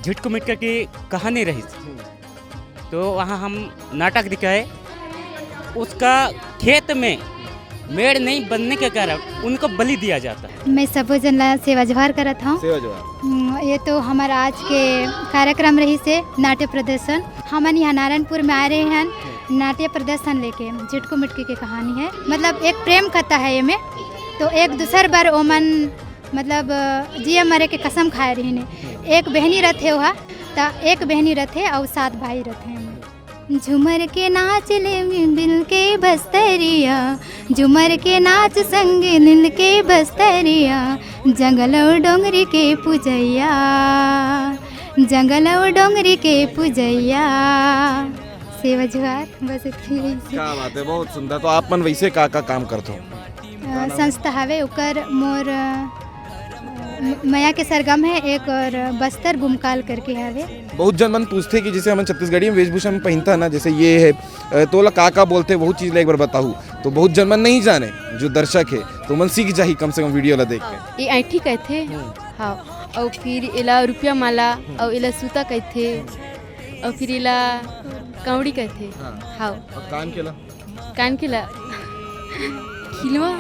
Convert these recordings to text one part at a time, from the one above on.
झिटकू मिटका की कहानी रही, तो वहाँ हम नाटक दिखाए। उसका खेत में मेड़ नहीं बनने के कारण उनको बलि दिया जाता है। मैं सबो जन ला सेवा जोहार करत हूँ। सेवा जवाब ये तो हमारा आज के कार्यक्रम रही से नाट्य प्रदर्शन। हमन यहाँ नारायणपुर में आ रहे हैं नाट्य प्रदर्शन लेके। झिटकू मिटकी की कहानी है, मतलब एक प्रेम कथा है ये में। तो एक दूसर बार ओमन मतलब जिया मरे के कसम खाए रही ने। एक बहनी रथे वहाँ, तो एक बहनी रथे और 7 भाई रथे। झूमर के नाच ले दिल के बस्तरिया, झूमर के नाच संग दिल के बस्तरिया, जंगल और डोंगरी के पूजैया, जंगल और डोंगरी के पूजैया। सेवा जुहार, बस इतनी। क्या बात है, बहुत सुंदर। तो आप मन वैसे का काम करते हो? संस्था हवे उकर मोर मया के सरगम है एक, और बस्तर गुमकाल करके हवे। बहुत जन मन पूछते कि जैसे हम छत्तीसगढ़ी में वेशभूषा में पहनता है ना, जैसे ये है तोला का बोलते, बहुत चीज़ ला एक बार बताऊँ तो बहुत जन मन नहीं जाने, जो दर्शक है तो मन सीख जाही कम से कम वीडियो ला देख के। ये ऐठी कहथे, हाँ, और फिर इला रुपया माला, और इला सूता कहथे, और फिर इला कावड़ी कहथे। हाँ, और कान के ला खिलवा।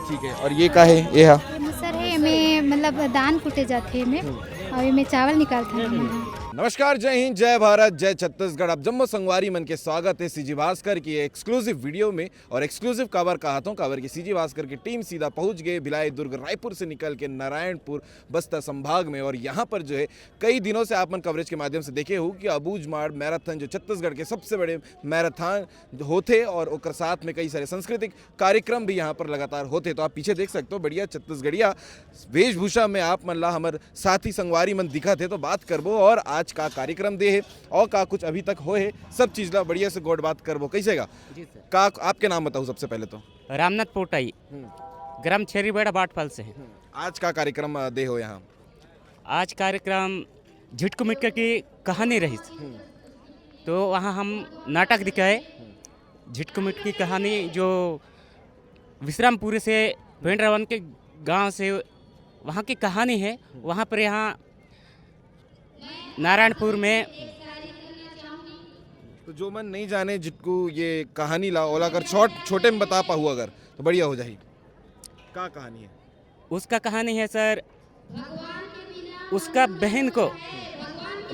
ठीक है। और ये का है? ये है मुसर है में, मतलब दान कुटे जाते में, और ये में चावल निकालते हैं। नमस्कार, जय हिंद, जय भारत, जय छत्तीसगढ़। अब जम्मू संगवारी मन के स्वागत है सीजी भास्कर की एक्सक्लूसिव वीडियो में। और एक्सक्लूसिव कवर का हाथों कवर की सीजी भास्कर की टीम सीधा पहुंच गए भिलाई दुर्ग रायपुर से निकल के नारायणपुर बस्तर संभाग में। और यहाँ पर जो है कई दिनों से आप मन कवरेज के माध्यम से देखे हो कि अबूझ माड़ मैराथन जो छत्तीसगढ़ के सबसे बड़े मैराथन होते, और ओकर साथ में कई सारे सांस्कृतिक कार्यक्रम भी यहाँ पर लगातार होते। तो आप पीछे देख सकते हो बढ़िया छत्तीसगढ़िया वेशभूषा में आप मन ला हमारे साथी संगवारी मन दिखा थे। तो बात करबो और आज का कार्यक्रम दे है और का कुछ अभी तक हो है, सब चीज ला बढ़िया से गोड बात करबो। कैसे का आपके नाम बताऊं सबसे पहले तो? रामनाथ पोटाई, ग्राम छेरीबेड़ा बाटफल से है। आज का कार्यक्रम दे हो यहाँ? आज कार्यक्रम झिटकू मिटका की कहानी रही, तो वहाँ हम नाटक दिखाए। झिटकू मिटकी की कहानी जो विश्रामपुरी से पेंड्रावन के गांव से वहाँ की कहानी है। वहाँ पर यहाँ नारायणपुर में तो जो मन नहीं जाने जिटको ये कहानी ला ओला अगर छोटे में बता पाऊँ अगर तो बढ़िया हो जाए। क्या कहानी है? उसका कहानी है सर, उसका बहन को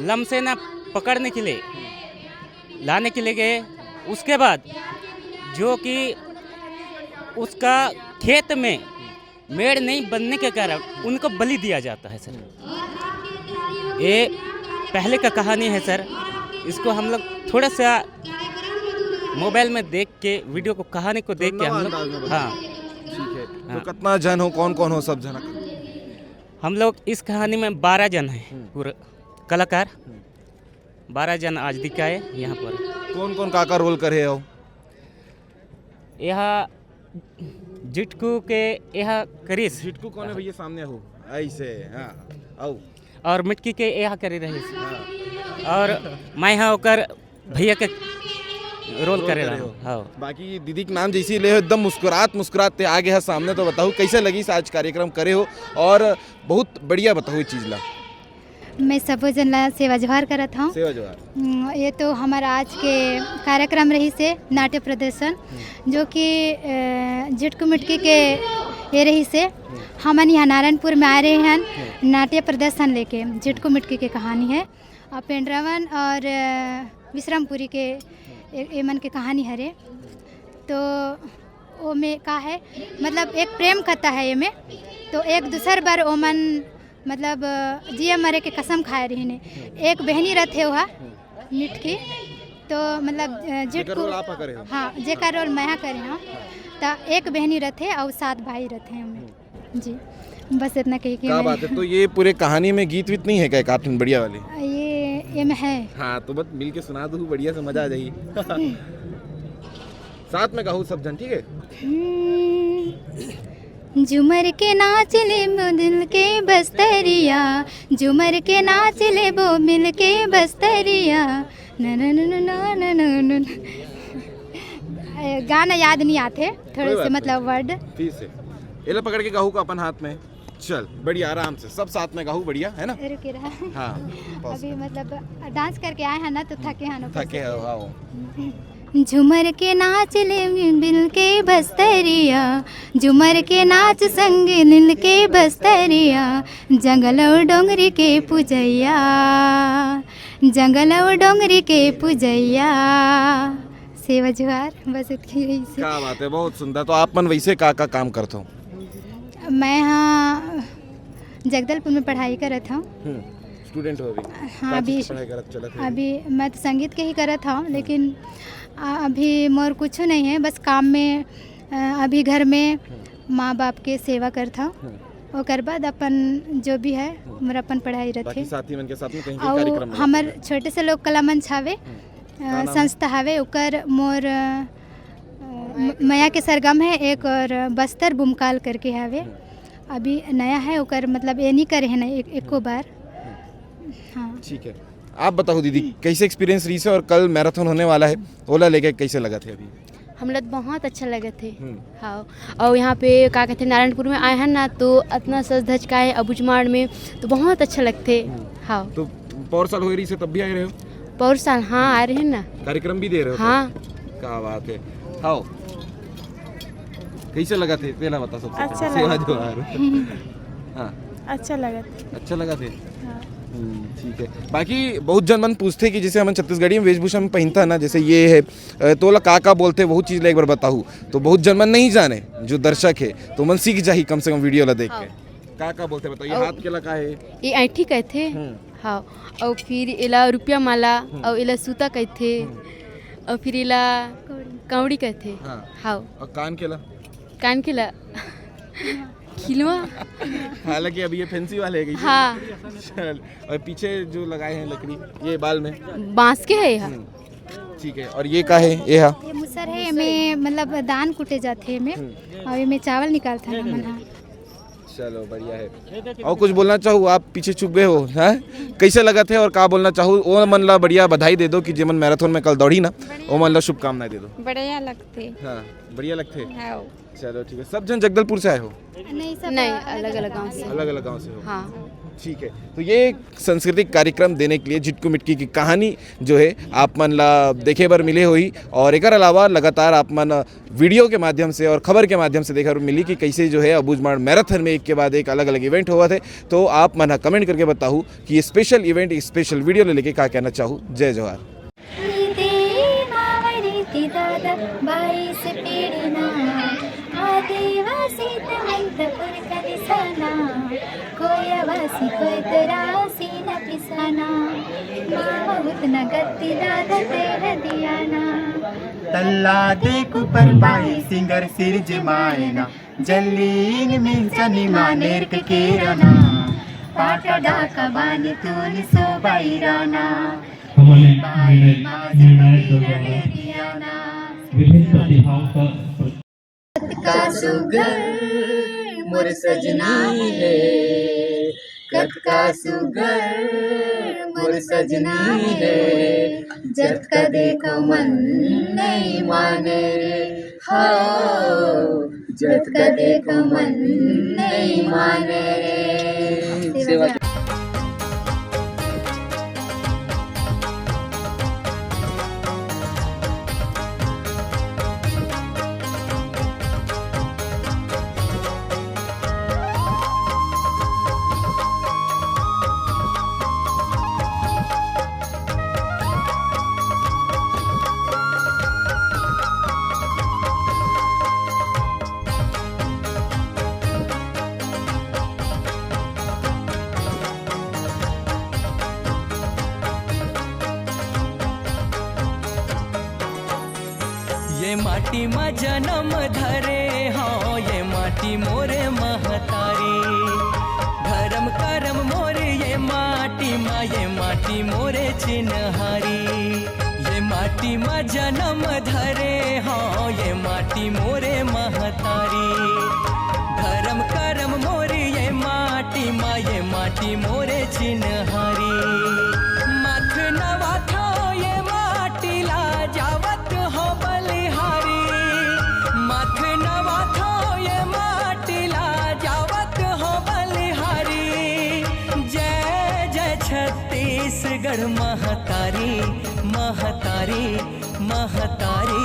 लमसेना पकड़ने के लिए लाने के लिए गए। उसके बाद जो कि उसका खेत में मेड़ नहीं बनने के कारण उनको बलि दिया जाता है सर। ये पहले का कहानी है सर। इसको हम लोग थोड़ा सा मोबाइल में देख के, वीडियो को कहानी को देख के हम लोग, हाँ ठीक है। तो कितना जन हो, कौन कौन हो, सब जना? हम लोग इस कहानी में 12 जन हैं पूरे कलाकार। 12 जन आज दिखाए यहाँ पर। कौन कौन का रोल करे हो? यहाँ झिटकू के यहाँ करीस, झिटकू कौन है भैया? सामने हो ऐसे, हाँ आओ। और मिटकी के यहाँ करे रहे, और मैं यहाँ होकर भैया के रोल करे रहा हूँ। हाँ। बाकी दीदी के नाम जैसी ले हो, एकदम मुस्कुराते आगे है सामने। तो बताओ कैसे लगी आज कार्यक्रम करे हो, और बहुत बढ़िया बताओ चीज ला। मैं सबो जन ला सेवा जोहार करत हूँ। सेवा जोहार। ये तो हमारा आज के कार्यक्रम रही से नाट्य प्रदर्शन, जो कि झिटकू मिटकी के ये रही से। हमन यहाँ नारायणपुर में आ रहे हैं नाट्य प्रदर्शन लेके। झिटकू मिटकी की कहानी है, और पेंड्रावन और विश्रामपुरी के एमन के कहानी हरे। तो वो में का है, मतलब एक प्रेम कथा है ये में। तो एक दूसर बार ओमन मतलब जिया मरे के कसम खाए रही ने। एक बहनी रथे वहाँ मिटकी, तो मतलब झिटकू, हाँ जेका रोल मैं करे हूँ। तो एक बहनी रथे और 7 भाई रथे हमें जी। बस इतना कही कि क्या बात है। तो ये पूरे कहानी में गीत वीत नहीं है क्या? कार्टून बढ़िया वाली ये में है। हाँ तो बस मिल के सुना दूँ, बढ़िया से मजा आ जाएगी। साथ में कहूँ सब जन, ठीक है? झूमर के नाच ले दिल के बस्तरिया, झूमर के नाच ले वो मिल के बस्तरिया। गाना याद नहीं आते थोड़े से, मतलब वर्ड फिर से एला पकड़ के कहूँ का अपन हाथ में चल बढ़िया, आराम से सब साथ में गाऊ, बढ़िया है ना। रुके रहा। हाँ अभी मतलब डांस करके आए हैं ना तो थके हैं ना। थके हो, आओ। झूमर के नाच ले मिल के बस्तरिया, झूमर के नाच संग लिल के बस्तरिया, जंगल और डोंगरी के पूजैया, जंगल और डोंगरी के पूजैया। सेवा जुहार, बस इतनी रही से। क्या बात है, बहुत सुंदर। तो आप मन वैसे का काम करते हो? मैं हाँ जगदलपुर में पढ़ाई करत हूँ। स्टूडेंट हो अभी? हाँ अभी पढ़ाई करत चलत है? अभी मैं तो संगीत के ही करत हूँ, लेकिन अभी मोर कुछ नहीं है, बस काम में अभी घर में माँ बाप के सेवा करता हूँ। ओकर बाद अपन जो भी है मोर अपन पढ़ाई रखे। बाकी साथी मन के साथ में कहीं और कार्यक्रम में हमर छोटे से लोग कला मंच हवे, संस्था हवे, ओकर मोर मया के सरगम है एक, और बस्तर बुमकाल करके हवे, अभी नया है ओकर, मतलब ये नहीं करे है ना एको बार। हाँ ठीक है। आप बताओ दीदी, कैसे एक्सपीरियंस रही से, और कल मैराथन होने वाला है, ओला लेके कैसे लगा थे अभी? हम लोग बहुत अच्छा लगे थे। हाँ, और यहाँ पे क्या कहते हैं नारायणपुर में आए हैं ना, तो इतना सज धज का है अबुझमाड़ में, तो बहुत अच्छा लगते। हाँ तो पौर साल हो रही से तब भी आए रहे हो? पौर साल हाँ आ रहे हैं ना। कार्यक्रम भी दे रहे हो? हाँ। क्या बात है। हाँ कैसे लगा थे, पहला बता सबसे। अच्छा सेवा लगा। जोहार। हाँ अच्छा लगा। अच्छा लगा थे। ठीक है। बाकी बहुत जन मन पूछते कि जैसे हम छत्तीसगढ़ी में वेशभूषा में पहनता ना, जैसे ये है तो का बोलते, वो चीज़ एक बार बताऊँ तो बहुत जन मन नहीं जाने, जो दर्शक है तो मन सीख जाही कम से कम वीडियो ला देख के। का बोलते बताओ, ये हाथ के लगा है, ये ऐठी कहते। हाँ, और फिर इला रुपया माला, और इला सूता कहते, और फिर इला कौड़ी कहते। हाँ, और कान के ला? कान के ला खिलवा। हालांकि अभी ये फैंसी वाले है। हाँ। चल, और पीछे जो लगाए हैं लकड़ी, ये बाल में बांस के है यहाँ। ठीक है। और ये का है? ये मुसर है में, मतलब दान कुटे जाते हैं में, और ये में चावल निकालता है मन। हाँ चलो बढ़िया है। और कुछ बोलना चाहूँ? आप पीछे छुप गए हो, हैं? कैसे लगा थे और का बोलना चाहूँ? वो मन ला बढ़िया बधाई दे दो कि जेमन मैराथन में कल दौड़ी ना, वो मन ला शुभकामनाएं दे दो। बढ़िया लगते। हाँ बढ़िया लगते। हाँ। चलो ठीक है। सब जन जगदलपुर से आए हो? नहीं, सब नहीं, अलग अलग गाँव से। अलग अलग गाँव से हो? हाँ। ठीक है। तो ये एक सांस्कृतिक कार्यक्रम देने के लिए जिटकू मिटकी की कहानी जो है आप मन ला देखे बर मिले हुई, और एक अलावा लगातार आप मन वीडियो के माध्यम से और खबर के माध्यम से देखा मिली कि कैसे जो है अबुझमाड़ मैराथन में एक के बाद एक अलग अलग इवेंट हुआ थे। तो आप मन कमेंट करके बताऊँ कि ये स्पेशल इवेंट, स्पेशल वीडियो ले लेके क्या कहना चाहूँ। जय जोहार। आदिवासी तमंतपुर का निशाना, कोयावासी कोई तरासी न पिसाना, माँ बहुत न गति दादा तेरा दियाना। तल्ला देख ऊपर बाई सिंगर सिर जमाएना, जल्लीन में जनी मानेर के केराना, पाटा डाका बानी तूल सो बाईराना, बाई माजी मेरे दियाना। विभिन्न प्रतिभाओं का का सुगर मोर सजना है, कत का सुगर मोर सजना है, जब का देखो मन नहीं माने, हाँ जब का देखो मन नहीं माने। ये माटी मा जन्म धरे हाँ, ये माटी मोरे महतारी, धर्म करम मोरे ये माटी मोरे चिन्हारी। ये माटी मा जन्म धरे हाँ, ये माटी मोरे महतारी, धर्म करम मोरे ये माटी मोरे चिन्हारी। माथ नवा था ये माटी ला जावत हो बलिहारी, माथ नवा था ये माटी ला जावत हो बलिहारी। गढ़ महतारी महतारी महतारी।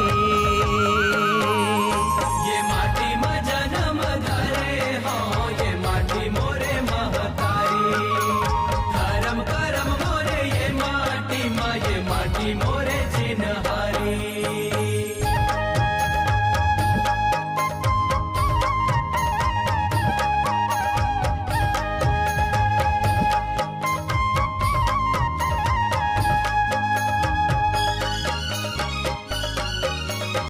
ये माटी में जन्म धरे हो ये माटी मोरे महतारी। धर्म करम मोरे ये माटी मोरे